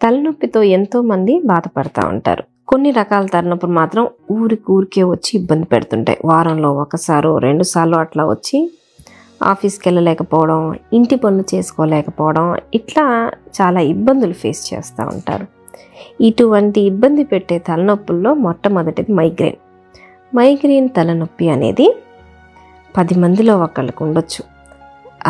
తలనొప్పితో ఎంతోమంది బాధపడుతూ ఉంటారు. కొన్ని రకాల తలనొప్పులు మాత్రం ఊరికే వచ్చి ఇబ్బంది పెడుతుంటాయి. వారంలో ఒకసారో 2 సార్లు అట్లా వచ్చి ఆఫీస్కి వెళ్ళలేకపోవడం, ఇంటి పనులు చేసుకోలేకపోవడం, ఇట్లా చాలా ఇబ్బందులు ఫేస్ చేస్తూ ఉంటారు. ఇటువంటి ఇబ్బంది పెట్టే తలనొప్పుల్లో మొట్టమొదటిది మైగ్రేన్. మైగ్రేన్ తలనొప్పి అనేది 10 మందిలో ఒకళ్ళకు ఉండొచ్చు.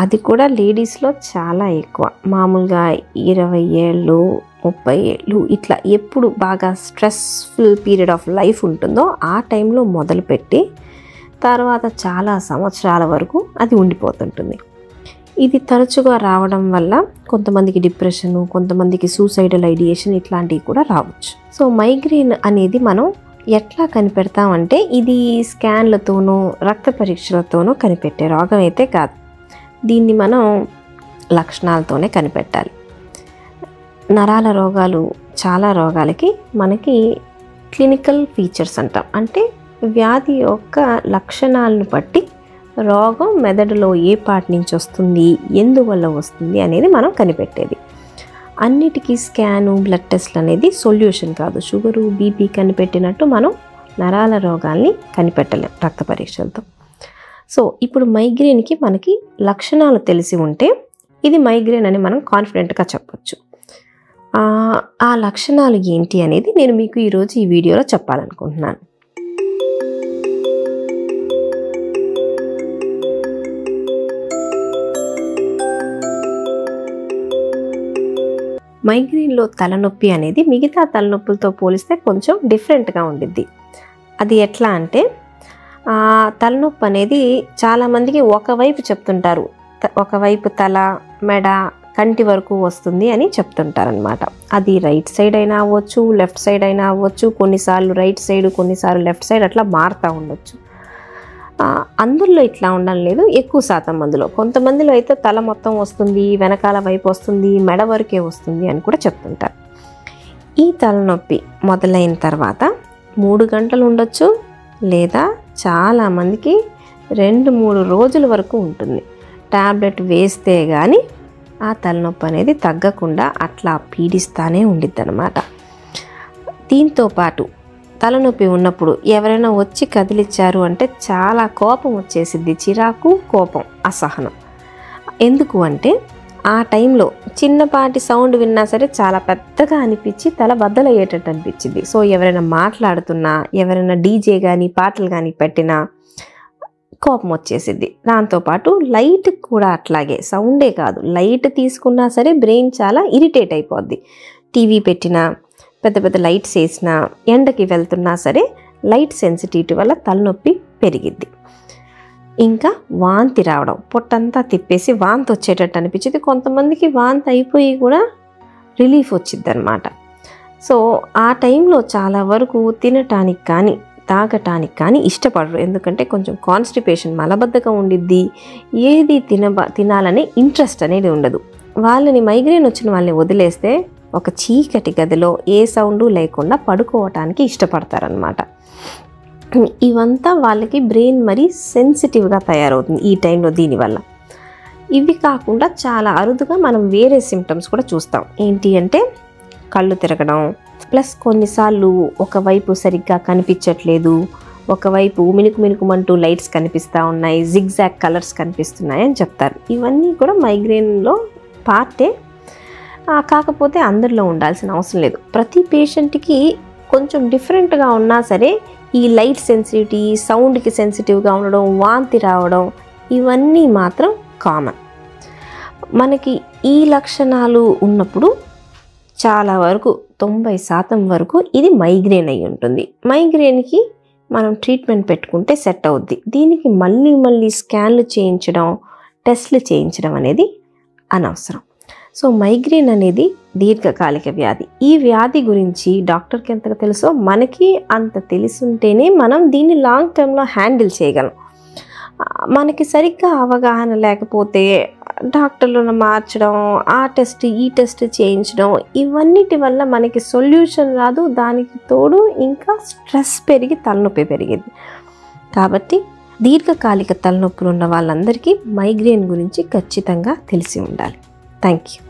అది కూడా లేడీస్లో చాలా ఎక్కువ. మామూలుగా 20 ఏళ్ళు 30 ఏళ్ళు ఇట్లా ఎప్పుడు బాగా స్ట్రెస్ఫుల్ పీరియడ్ ఆఫ్ లైఫ్ ఉంటుందో ఆ టైంలో మొదలుపెట్టి తర్వాత చాలా సంవత్సరాల వరకు అది ఉండిపోతుంటుంది. ఇది తరచుగా రావడం వల్ల కొంతమందికి డిప్రెషను, కొంతమందికి సూసైడల్ ఐడియేషన్ ఇట్లాంటివి కూడా రావచ్చు. సో మైగ్రేన్ అనేది మనం ఎట్లా కనిపెడతామంటే ఇది స్కాన్లతోనూ రక్త పరీక్షలతోనూ కనిపెట్టే రోగం అయితే కాదు. దీన్ని మనం లక్షణాలతోనే కనిపెట్టాలి. నరాల రోగాలు చాలా రోగాలకి మనకి క్లినికల్ ఫీచర్స్ అంటాం. అంటే వ్యాధి యొక్క లక్షణాలను బట్టి రోగం మెదడులో ఏ పార్ట్ నుంచి వస్తుంది, ఎందువల్ల వస్తుంది అనేది మనం కనిపెట్టేది. అన్నిటికీ స్కాను, బ్లడ్ టెస్ట్లు అనేది సొల్యూషన్ కాదు. షుగరు, బీపీ కనిపెట్టినట్టు మనం నరాల రోగాల్ని కనిపెట్టలేం రక్త పరీక్షలతో. సో ఇప్పుడు మైగ్రేన్కి మనకి లక్షణాలు తెలిసి ఉంటే ఇది మైగ్రేన్ అని మనం కాన్ఫిడెంట్గా చెప్పొచ్చు. ఆ లక్షణాలు ఏంటి అనేది నేను మీకు ఈరోజు ఈ వీడియోలో చెప్పాలనుకుంటున్నాను. మైగ్రేన్లో తలనొప్పి అనేది మిగతా తలనొప్పులతో పోలిస్తే కొంచెం డిఫరెంట్గా ఉండిద్ది. అది ఎట్లా అంటే తలనొప్పి అనేది చాలామందికి ఒకవైపు చెప్తుంటారు. ఒకవైపు తల, మెడ, కంటి వరకు వస్తుంది అని చెప్తుంటారనమాట. అది రైట్ సైడ్ అయినా అవ్వచ్చు, లెఫ్ట్ సైడ్ అయినా అవ్వచ్చు. కొన్నిసార్లు రైట్ సైడ్, కొన్నిసార్లు లెఫ్ట్ సైడ్ అట్లా మారుతూ ఉండొచ్చు. అందరిలో ఇట్లా ఉండడం లేదు, ఎక్కువ శాతం మందిలో. కొంతమందిలో అయితే తల మొత్తం వస్తుంది, వెనకాల వైపు వస్తుంది, మెడ వరకే వస్తుంది అని కూడా చెప్తుంటారు. ఈ తలనొప్పి మొదలైన తర్వాత 3 గంటలు ఉండొచ్చు, లేదా చాలామందికి 2-3 రోజుల వరకు ఉంటుంది. టాబ్లెట్ వేస్తే కానీ ఆ తలనొప్పి అనేది తగ్గకుండా అట్లా పీడిస్తానే ఉండిద్ది అనమాట. దీంతోపాటు తలనొప్పి ఉన్నప్పుడు ఎవరైనా వచ్చి కదిలిచ్చారు అంటే చాలా కోపం వచ్చేసిద్ది. చిరాకు, కోపం, అసహనం. ఎందుకు అంటే ఆ టైంలో చిన్నపాటి సౌండ్ విన్నా సరే చాలా పెద్దగా అనిపించి తల బద్దలయ్యేటట్టు అనిపించింది. సో ఎవరైనా మాట్లాడుతున్నా, ఎవరైనా డీజే కానీ పాటలు కానీ పెట్టినా కోపం వచ్చేసిద్ది. దాంతోపాటు లైట్ కూడా అట్లాగే, సౌండే కాదు, లైట్ తీసుకున్నా సరే బ్రెయిన్ చాలా ఇరిటేట్ అయిపోద్ది. టీవీ పెట్టినా, పెద్ద పెద్ద లైట్స్ వేసినా, ఎండకి వెళ్తున్నా సరే లైట్ సెన్సిటివిటీ వల్ల తలనొప్పి పెరిగిద్ది. ఇంకా వాంతి రావడం, పొట్టంతా తిప్పేసి వాంతి వచ్చేటట్టు అనిపించింది. కొంతమందికి వాంతి అయిపోయి కూడా రిలీఫ్ వచ్చిద్ది అనమాట. సో ఆ టైంలో చాలా వరకు తినటానికి కానీ తాగటానికి కానీ ఇష్టపడరు. ఎందుకంటే కొంచెం కాన్స్టిపేషన్, మలబద్ధకం ఉండిద్ది. ఏది తినాలనే ఇంట్రెస్ట్ అనేది ఉండదు. వాళ్ళని మైగ్రేన్ వచ్చిన వాళ్ళని వదిలేస్తే ఒక చీకటి గదిలో ఏ సౌండు లేకుండా పడుకోవటానికి ఇష్టపడతారనమాట. ఇవంతా వాళ్ళకి బ్రెయిన్ మరీ సెన్సిటివ్గా తయారవుతుంది ఈ టైంలో దీనివల్ల. ఇవి కాకుండా చాలా అరుదుగా మనం వేరే సిమ్టమ్స్ కూడా చూస్తాం. ఏంటి అంటే కళ్ళు తిరగడం, ప్లస్ కొన్నిసార్లు ఒకవైపు సరిగ్గా కనిపించట్లేదు, ఒకవైపు మినుకుమంటూ లైట్స్ కనిపిస్తూ ఉన్నాయి, జిగ్జాగ్ కలర్స్ కనిపిస్తున్నాయి అని చెప్తారు. ఇవన్నీ కూడా మైగ్రేన్లో పార్టే. కాకపోతే అందరిలో ఉండాల్సిన అవసరం లేదు. ప్రతి పేషెంట్కి కొంచెం డిఫరెంట్గా ఉన్నా సరే ఈ లైట్ సెన్సిటివిటీ, సౌండ్కి సెన్సిటివ్గా ఉండడం, వాంతి రావడం ఇవన్నీ మాత్రం కామన్. మనకి ఈ లక్షణాలు ఉన్నప్పుడు చాలా వరకు 90% వరకు ఇది మైగ్రేన్ అయి ఉంటుంది. మైగ్రేన్కి మనం ట్రీట్మెంట్ పెట్టుకుంటే సెట్ అవుద్ది. దీనికి మళ్ళీ స్కాన్లు చేయించడం, టెస్ట్లు చేయించడం అనేది అనవసరం. సో మైగ్రేన్ అనేది దీర్ఘకాలిక వ్యాధి. ఈ వ్యాధి గురించి డాక్టర్కి ఎంత తెలుసో మనకి అంత తెలుసుంటేనే మనం దీన్ని లాంగ్ టర్మ్లో హ్యాండిల్ చేయగలం. మనకి సరిగ్గా అవగాహన లేకపోతే డాక్టర్లను మార్చడం, ఆ టెస్ట్ ఈ టెస్ట్ చేయించడం, ఇవన్నిటి వల్ల మనకి సొల్యూషన్ రాదు. దానికి తోడు ఇంకా స్ట్రెస్ పెరిగి తలనొప్పి పెరిగింది. కాబట్టి దీర్ఘకాలిక తలనొప్పులు ఉన్న వాళ్ళందరికీ మైగ్రేన్ గురించి ఖచ్చితంగా తెలిసి ఉండాలి. Thank you.